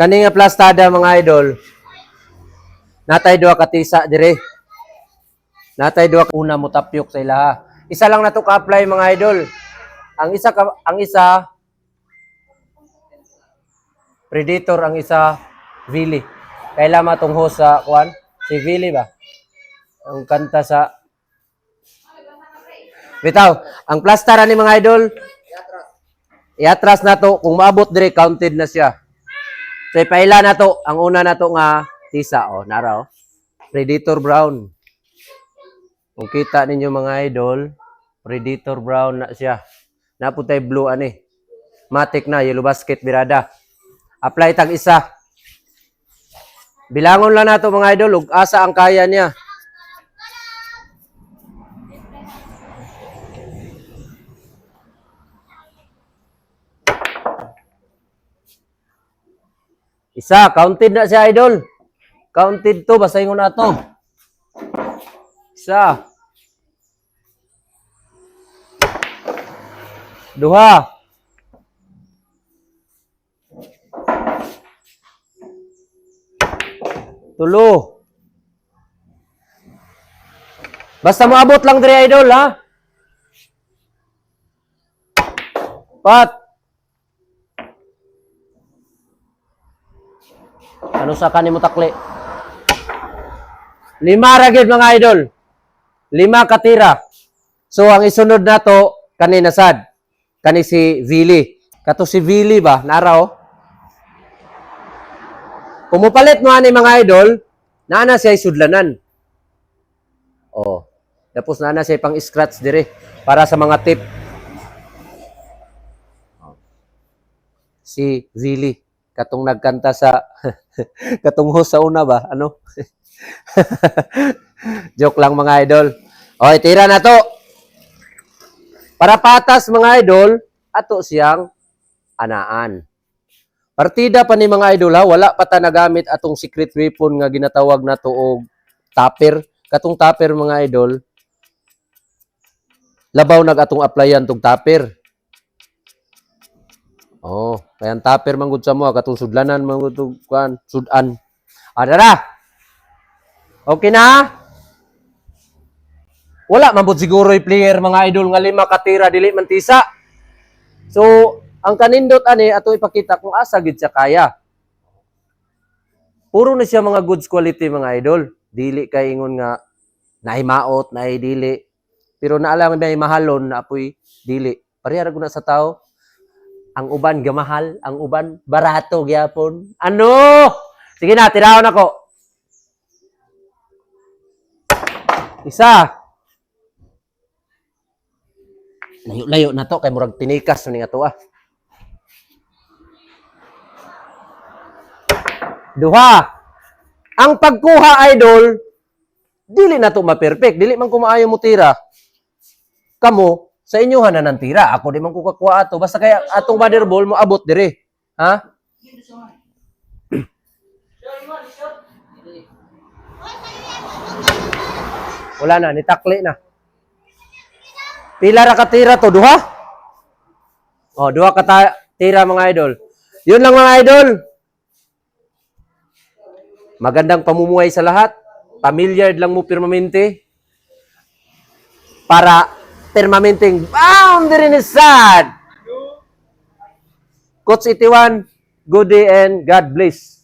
Kani nga plastada mga idol. Natay duha ka tisa dire. Natay duha ka una mo tapyok sa ilaha. Isa lang na to ka-apply mga idol. Ang isa Predator, ang isa Vili. Kailan matong host sa kuan? Si Vili ba? Ang kanta sa bitaw, ang plastara ni mga idol, iatras na to, kung maabot dire, counted na siya. So, ipaila na to, ang una na to nga, tisa, nara, Predator Brown. Kung kita ninyo mga idol, Predator Brown na siya. Naputay blue, matic na, yellow basket, birada. Apply tag isa. Bilangon lang na to mga idol, ug asa ang kaya niya. Isa, counted na siya, idol. Counted to, basahin ko na to. Isa. Duha. Tulo. Basta maabot lang dire, idol, ha? Pat. Ano sa kanin mo takli? 5 ragid mga idol. 5 katira. So ang isunod na to kanina sad. Kani si Vili. Kato si Vili ba? Nara. Kumupalit mo ani mga idol, naana siya sudlanan. Tapos naana siya pang scratch dire para sa mga tip. Si Vili. Katong nagkanta sa katong host sa una ba? Ano? Joke lang mga idol. Tira na to. Para patas mga idol, ato siyang anaan. Partida pa ni mga idol ha, wala pa ta nagamit atong secret weapon nga ginatawag na to og topper. Katong topper mga idol, labaw nag atong applyan tong topper. Kayan topper manggod sa mo, katong sudlanan manggod tong kuan, sudan. Dara. Okay na? Wala man pud siguro yung player mga idol nga 5 katira dili man tisa. So, ang kanindot ato ipakita kung asa gid siya kaya. Puro na siya mga goods quality mga idol. Dili kay ingon nga nahimaot, nahi dili. Pero naalam may mahalon na apoy dili. Parehara gud na sa tao. Ang uban gamahal, ang uban barato gyapon. Ano? Sige na, tirawon ako. Isa. Layo-layo na to kay murag tinikas na ni ato Duha. Ang pagkuha idol, dili na to ma-perfect, dili man ko maayo mo tira. Kamo sa inyohan na ng tira. Ako di man ko kakuha ato. Basta kaya atong mother ball mo abot dire. Ha? Wala na, nitakli na. Pila ra ka tira to? Duha? Duha ka tira mga idol. Yun lang mga idol. Magandang pamumuhay sa lahat. Familiar lang mo permanente. Para permanenteng boundary ni sad. Coach 81, good day and God bless.